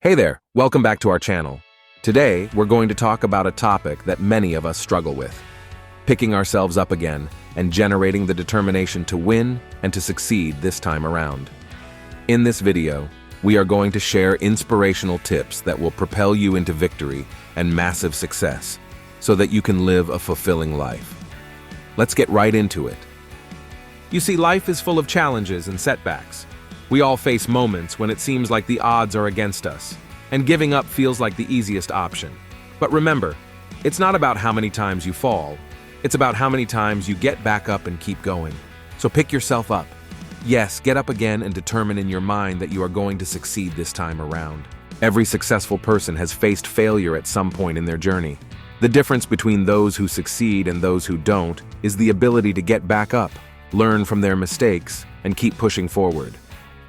Hey there, welcome back to our channel. Today, we're going to talk about a topic that many of us struggle with: picking ourselves up again and generating the determination to win and to succeed this time around. In this video, we are going to share inspirational tips that will propel you into victory and massive success so that you can live a fulfilling life. Let's get right into it. You see, life is full of challenges and setbacks. We all face moments when it seems like the odds are against us, and giving up feels like the easiest option. But remember, it's not about how many times you fall, it's about how many times you get back up and keep going. So pick yourself up. Yes, get up again and determine in your mind that you are going to succeed this time around. Every successful person has faced failure at some point in their journey. The difference between those who succeed and those who don't is the ability to get back up, learn from their mistakes, and keep pushing forward.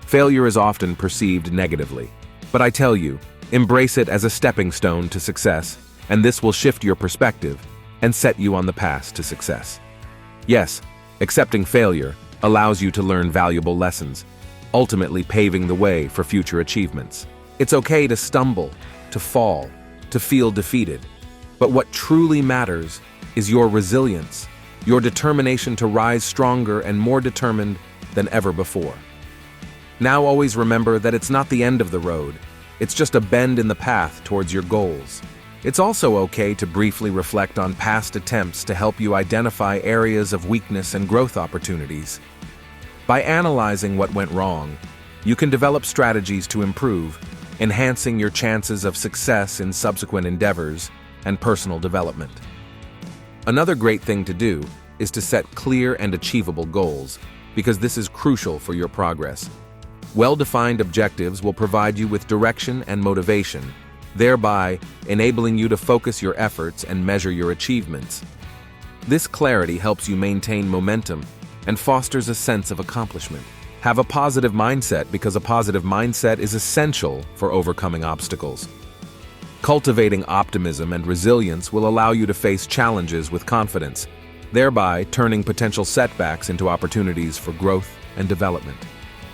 Failure is often perceived negatively, but I tell you, embrace it as a stepping stone to success, and this will shift your perspective and set you on the path to success. Yes, accepting failure allows you to learn valuable lessons, ultimately paving the way for future achievements. It's okay to stumble, to fall, to feel defeated, but what truly matters is your resilience, your determination to rise stronger and more determined than ever before. Now always remember that it's not the end of the road, it's just a bend in the path towards your goals. It's also okay to briefly reflect on past attempts to help you identify areas of weakness and growth opportunities. By analyzing what went wrong, you can develop strategies to improve, enhancing your chances of success in subsequent endeavors and personal development. Another great thing to do is to set clear and achievable goals, because this is crucial for your progress. Well-defined objectives will provide you with direction and motivation, thereby enabling you to focus your efforts and measure your achievements. This clarity helps you maintain momentum and fosters a sense of accomplishment. Have a positive mindset, because a positive mindset is essential for overcoming obstacles. Cultivating optimism and resilience will allow you to face challenges with confidence, thereby turning potential setbacks into opportunities for growth and development.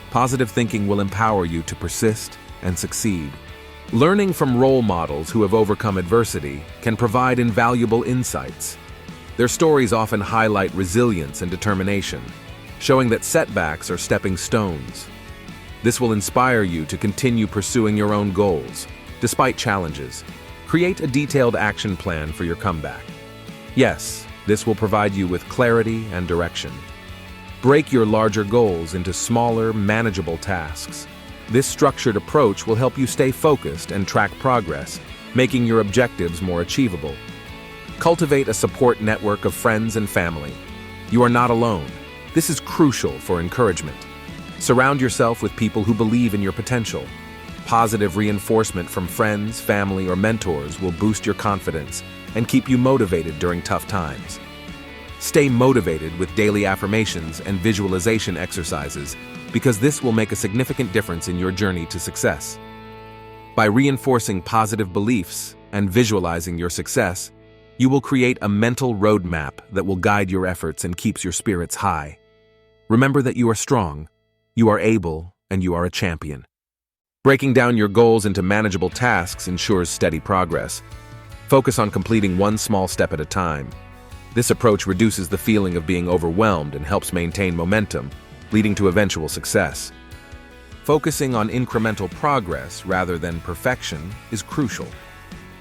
Positive thinking will empower you to persist and succeed. Learning from role models who have overcome adversity can provide invaluable insights. Their stories often highlight resilience and determination, showing that setbacks are stepping stones. This will inspire you to continue pursuing your own goals, despite challenges. Create a detailed action plan for your comeback. Yes, this will provide you with clarity and direction. Break your larger goals into smaller, manageable tasks. This structured approach will help you stay focused and track progress, making your objectives more achievable. Cultivate a support network of friends and family. You are not alone. This is crucial for encouragement. Surround yourself with people who believe in your potential. Positive reinforcement from friends, family, or mentors will boost your confidence and keep you motivated during tough times. Stay motivated with daily affirmations and visualization exercises, because this will make a significant difference in your journey to success. By reinforcing positive beliefs and visualizing your success, you will create a mental roadmap that will guide your efforts and keeps your spirits high. Remember that you are strong, you are able, and you are a champion. Breaking down your goals into manageable tasks ensures steady progress. Focus on completing one small step at a time. This approach reduces the feeling of being overwhelmed and helps maintain momentum, leading to eventual success. Focusing on incremental progress rather than perfection is crucial.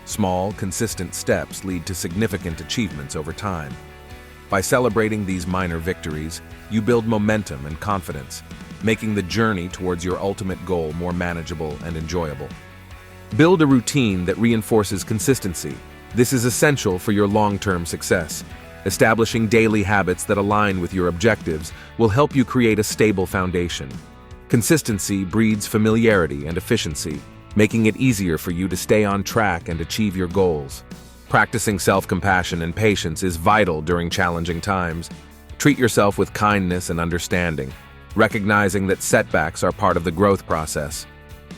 Small, consistent steps lead to significant achievements over time. By celebrating these minor victories, you build momentum and confidence, making the journey towards your ultimate goal more manageable and enjoyable. Build a routine that reinforces consistency. This is essential for your long-term success. Establishing daily habits that align with your objectives will help you create a stable foundation. Consistency breeds familiarity and efficiency, making it easier for you to stay on track and achieve your goals. Practicing self-compassion and patience is vital during challenging times. Treat yourself with kindness and understanding, recognizing that setbacks are part of the growth process.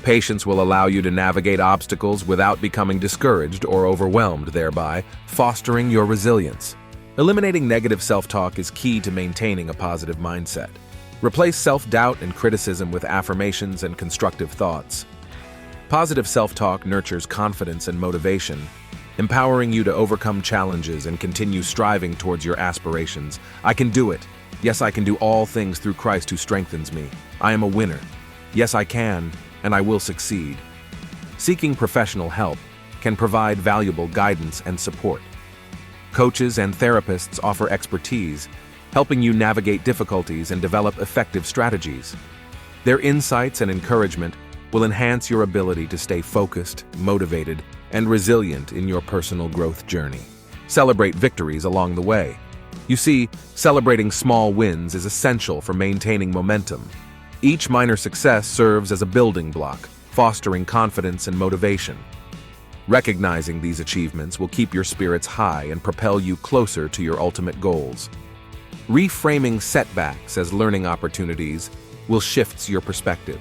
Patience will allow you to navigate obstacles without becoming discouraged or overwhelmed, thereby fostering your resilience. Eliminating negative self-talk is key to maintaining a positive mindset. Replace self-doubt and criticism with affirmations and constructive thoughts. Positive self-talk nurtures confidence and motivation, empowering you to overcome challenges and continue striving towards your aspirations. I can do it. Yes, I can do all things through Christ who strengthens me. I am a winner. Yes, I can, and I will succeed. Seeking professional help can provide valuable guidance and support. Coaches and therapists offer expertise, helping you navigate difficulties and develop effective strategies. Their insights and encouragement will enhance your ability to stay focused, motivated, and resilient in your personal growth journey. Celebrate victories along the way. You see, celebrating small wins is essential for maintaining momentum. Each minor success serves as a building block, fostering confidence and motivation. Recognizing these achievements will keep your spirits high and propel you closer to your ultimate goals. Reframing setbacks as learning opportunities will shift your perspective.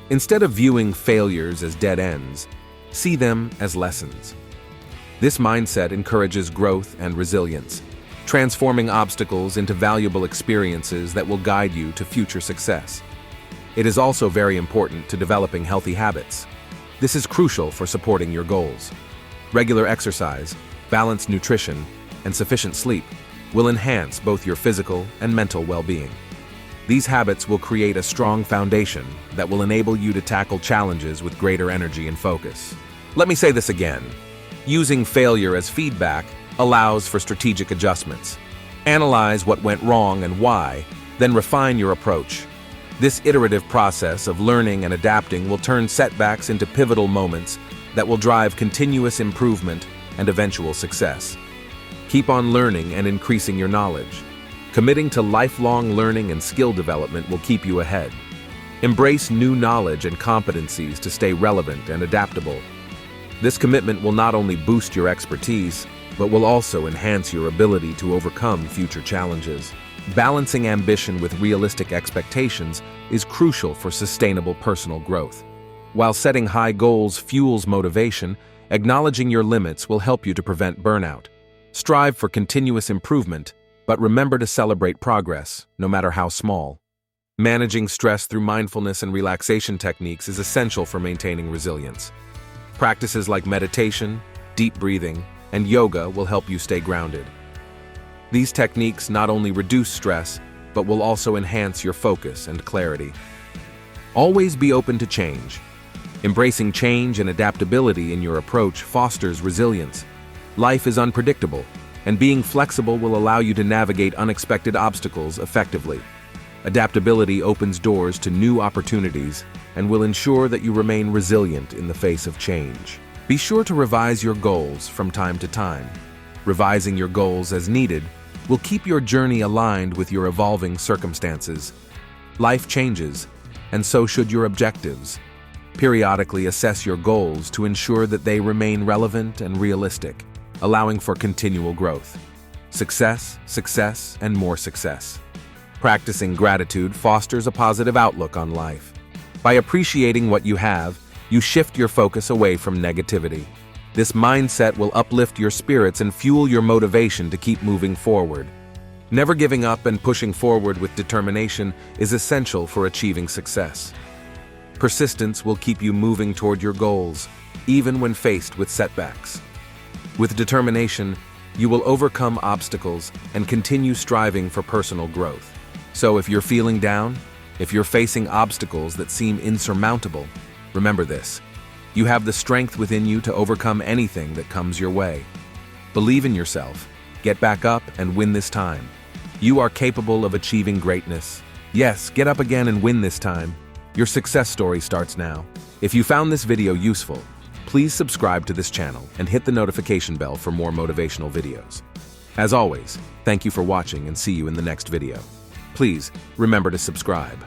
Instead of viewing failures as dead ends, see them as lessons. This mindset encourages growth and resilience, transforming obstacles into valuable experiences that will guide you to future success. It is also very important to developing healthy habits. This is crucial for supporting your goals. Regular exercise, balanced nutrition, and sufficient sleep will enhance both your physical and mental well-being. These habits will create a strong foundation that will enable you to tackle challenges with greater energy and focus. Let me say this again. Using failure as feedback allows for strategic adjustments. Analyze what went wrong and why, then refine your approach. This iterative process of learning and adapting will turn setbacks into pivotal moments that will drive continuous improvement and eventual success. Keep on learning and increasing your knowledge. Committing to lifelong learning and skill development will keep you ahead. Embrace new knowledge and competencies to stay relevant and adaptable. This commitment will not only boost your expertise, but will also enhance your ability to overcome future challenges. Balancing ambition with realistic expectations is crucial for sustainable personal growth. While setting high goals fuels motivation, acknowledging your limits will help you to prevent burnout. Strive for continuous improvement, but remember to celebrate progress, no matter how small. Managing stress through mindfulness and relaxation techniques is essential for maintaining resilience. Practices like meditation, deep breathing, and yoga will help you stay grounded. These techniques not only reduce stress, but will also enhance your focus and clarity. Always be open to change. Embracing change and adaptability in your approach fosters resilience. Life is unpredictable, and being flexible will allow you to navigate unexpected obstacles effectively. Adaptability opens doors to new opportunities and will ensure that you remain resilient in the face of change. Be sure to revise your goals from time to time. Revising your goals as needed will keep your journey aligned with your evolving circumstances. Life changes, and so should your objectives. Periodically assess your goals to ensure that they remain relevant and realistic, allowing for continual growth. Success, success, and more success. Practicing gratitude fosters a positive outlook on life. By appreciating what you have, you shift your focus away from negativity. This mindset will uplift your spirits and fuel your motivation to keep moving forward. Never giving up and pushing forward with determination is essential for achieving success. Persistence will keep you moving toward your goals, even when faced with setbacks. With determination, you will overcome obstacles and continue striving for personal growth. So if you're feeling down, if you're facing obstacles that seem insurmountable, remember this. You have the strength within you to overcome anything that comes your way. Believe in yourself, get back up, and win this time. You are capable of achieving greatness. Yes, get up again and win this time. Your success story starts now. If you found this video useful, please subscribe to this channel and hit the notification bell for more motivational videos. As always, thank you for watching and see you in the next video. Please remember to subscribe.